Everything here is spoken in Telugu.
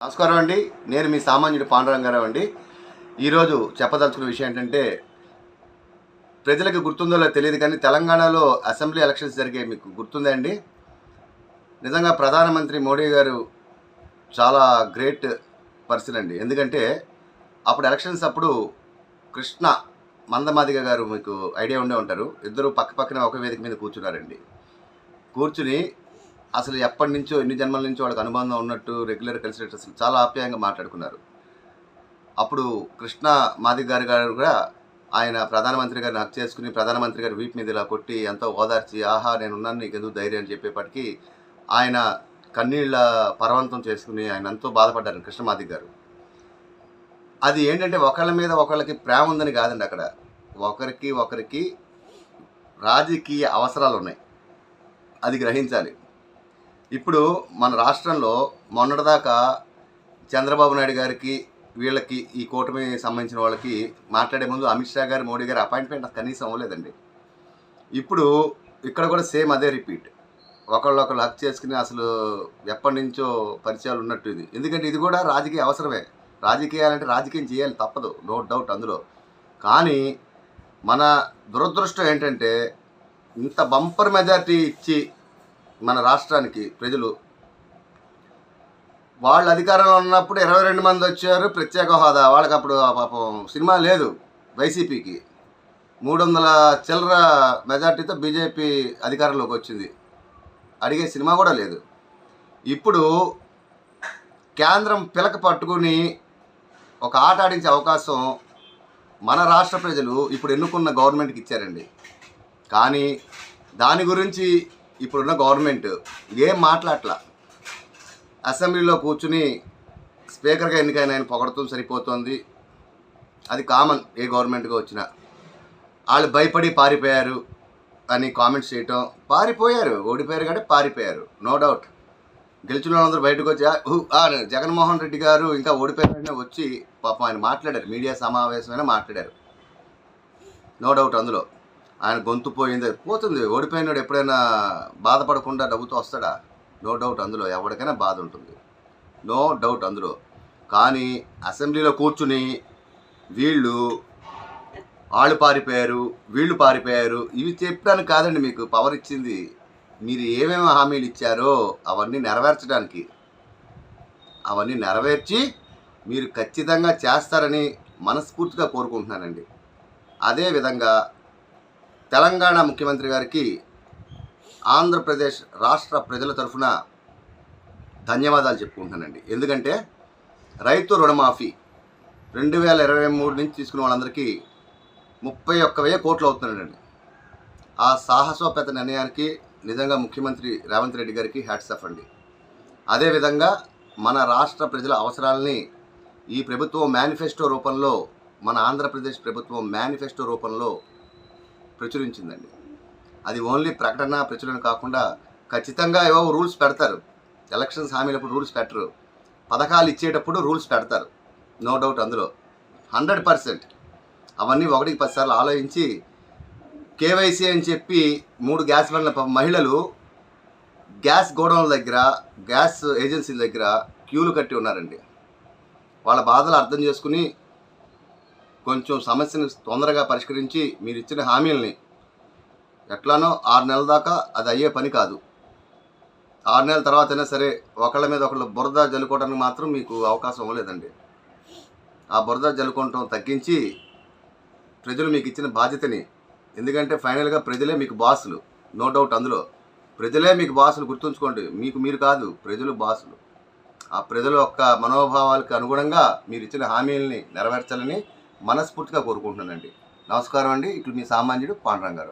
నమస్కారం అండి. నేను మీ సామాన్యుడు పాండురంగారావు అండి. ఈరోజు చెప్పదలుచుకున్న విషయం ఏంటంటే, ప్రజలకు గుర్తుందో లేదో తెలియదు కానీ తెలంగాణలో అసెంబ్లీ ఎలక్షన్స్ జరిగాయి. మీకు గుర్తుందా అండి? నిజంగా ప్రధానమంత్రి మోడీ గారు చాలా గ్రేట్ పర్సన్ అండి. ఎందుకంటే అప్పుడు ఎలక్షన్స్ అప్పుడు కృష్ణ మందమాదిగ గారు మీకు ఐడియా ఉండే ఉంటారు. ఇద్దరు పక్క పక్కనే ఒక వేదిక మీద కూర్చున్నారండి. కూర్చుని అసలు ఎప్పటి నుంచో ఎన్ని జన్మల నుంచో వాళ్ళకి అనుబంధం ఉన్నట్టు రెగ్యులర్ కలిసినట్టు అసలు చాలా ఆప్యాయంగా మాట్లాడుకున్నారు. అప్పుడు కృష్ణ మాదిగ గారు కూడా ఆయన ప్రధానమంత్రి గారిని హక్ చేసుకుని ప్రధానమంత్రి గారి వీపు మీద ఇలా కొట్టి ఎంతో ఓదార్చి, ఆహా నేనున్నాను నీకు ఎందుకు ధైర్యం అని చెప్పేప్పటికీ ఆయన కన్నీళ్ళ పరవంతం చేసుకుని ఆయన ఎంతో బాధపడ్డారు కృష్ణ మాదిగ గారు. అది ఏంటంటే ఒకళ్ళ మీద ఒకళ్ళకి ప్రేమ ఉందని కాదండి. అక్కడ ఒకరికి రాజకీయ అవసరాలు ఉన్నాయి, అది గ్రహించాలి. ఇప్పుడు మన రాష్ట్రంలో మొన్నటిదాకా చంద్రబాబు నాయుడు గారికి వీళ్ళకి ఈ కూటమి సంబంధించిన వాళ్ళకి మాట్లాడే ముందు అమిత్ షా గారు మోడీ గారు అపాయింట్మెంట్ కనీసం అవ్వలేదండి. ఇప్పుడు ఇక్కడ కూడా సేమ్ అదే రిపీట్. ఒకళ్ళు హక్ చేసుకుని అసలు ఎప్పటి నుంచో పరిచయాలు ఉన్నట్టు ఇది. ఎందుకంటే ఇది కూడా రాజకీయ అవసరమే. రాజకీయాలంటే రాజకీయం చేయాలి, తప్పదు, నో డౌట్ అందులో. కానీ మన దురదృష్టం ఏంటంటే ఇంత బంపర్ మెజారిటీ ఇచ్చి మన రాష్ట్రానికి ప్రజలు వాళ్ళు అధికారంలో ఉన్నప్పుడు 22 మంది వచ్చారు ప్రత్యేక హోదా. వాళ్ళకి అప్పుడు పాపం సినిమా లేదు. వైసీపీకి 300 చిల్లర మెజార్టీతో బీజేపీ అధికారంలోకి వచ్చింది. అడిగే సినిమా కూడా లేదు. ఇప్పుడు కేంద్రం పిలక పట్టుకుని ఒక ఆట ఆడించే అవకాశం మన రాష్ట్ర ప్రజలు ఇప్పుడు ఎన్నుకున్న గవర్నమెంట్కి ఇచ్చారండి. కానీ దాని గురించి ఇప్పుడున్న గవర్నమెంట్ ఏం మాట్లాడట్లా. అసెంబ్లీలో కూర్చుని స్పీకర్గా ఎన్నికైన ఆయన పొగడటం సరిపోతుంది. అది కామన్ ఏ గవర్నమెంట్గా వచ్చినా. వాళ్ళు భయపడి పారిపోయారు అని కామెంట్స్ చేయటం. పారిపోయారు, ఓడిపోయారు కాబట్టి పారిపోయారు, నో డౌట్. గెలిచిన వాళ్ళందరూ బయటకు వచ్చి జగన్మోహన్ రెడ్డి గారు ఇంకా ఓడిపోయారని వచ్చి పాపం ఆయన మాట్లాడారు, మీడియా సమావేశమైనా మాట్లాడారు, నో డౌట్ అందులో. ఆయన గొంతు పోతుంది. ఓడిపోయినాడు ఎప్పుడైనా బాధపడకుండా నవ్వుతూ వస్తాడా? నో డౌట్ అందులో. ఎవరికైనా బాధ ఉంటుంది, నో డౌట్ అందులో. కానీ అసెంబ్లీలో కూర్చుని వాళ్ళు పారిపోయారు, వీళ్ళు పారిపోయారు, ఇవి చెప్పడానికి కాదండి మీకు పవర్ ఇచ్చింది. మీరు ఏమేమి హామీలు ఇచ్చారో అవన్నీ నెరవేర్చడానికి. అవన్నీ నెరవేర్చి మీరు ఖచ్చితంగా చేస్తారని మనస్ఫూర్తిగా కోరుకుంటున్నానండి. అదేవిధంగా తెలంగాణ ముఖ్యమంత్రి గారికి ఆంధ్రప్రదేశ్ రాష్ట్ర ప్రజల తరఫున ధన్యవాదాలు చెప్పుకుంటున్నానండి. ఎందుకంటే రైతు రుణమాఫీ 2023 నుంచి తీసుకున్న వాళ్ళందరికీ 31,000 కోట్లు అవుతున్నాడండి. ఆ సాహసోపేత నిర్ణయానికి నిజంగా ముఖ్యమంత్రి రేవంత్ రెడ్డి గారికి హ్యాట్స్ ఆఫ్ అండి. అదేవిధంగా మన రాష్ట్ర ప్రజల అవసరాలని ఈ ప్రభుత్వం మేనిఫెస్టో రూపంలో, మన ఆంధ్రప్రదేశ్ ప్రభుత్వం మేనిఫెస్టో రూపంలో ప్రచురించిందండి. అది ఓన్లీ ప్రచురణ కాకుండా ఖచ్చితంగా ఏవో రూల్స్ పెడతారు. ఎలక్షన్స్ హామీలప్పుడు రూల్స్ పెట్టరు, పథకాలు ఇచ్చేటప్పుడు రూల్స్ పెడతారు, నో డౌట్ అందులో 100%. అవన్నీ 1-10 సార్లు ఆలోచించి కేవైసీ అని చెప్పి 3 గ్యాస్ బండ్ల మహిళలు గ్యాస్ గోడౌన్ల దగ్గర, గ్యాస్ ఏజెన్సీల దగ్గర క్యూలు కట్టి ఉన్నారండి. వాళ్ళ బాధలు అర్థం చేసుకుని కొంచెం సమస్యను తొందరగా పరిష్కరించి మీరు ఇచ్చిన హామీలని ఎట్లానో 6 నెలల దాకా అది అయ్యే పని కాదు. 6 నెలల తర్వాత అయినా సరే ఒకళ్ళ మీద ఒకళ్ళు బురద జల్లుకోవడానికి మాత్రం మీకు అవకాశం ఇవ్వలేదండి. ఆ బురద జల్లుకోవటం తగ్గించి ప్రజలు మీకు ఇచ్చిన బాధ్యతని, ఎందుకంటే ఫైనల్గా ప్రజలే మీకు బాసులు, నో డౌట్ అందులో. ప్రజలే మీకు బాసులు, గుర్తుంచుకోండి. మీరు కాదు, ప్రజలు బాసులు. ఆ ప్రజల యొక్క మనోభావాలకు అనుగుణంగా మీరు ఇచ్చిన హామీలని నెరవేర్చాలని మనస్ఫూర్తిగా కోరుకుంటున్నానండి. నమస్కారం అండి. ఇట్లు మీ సామాన్యుడు పాండురంగారావు.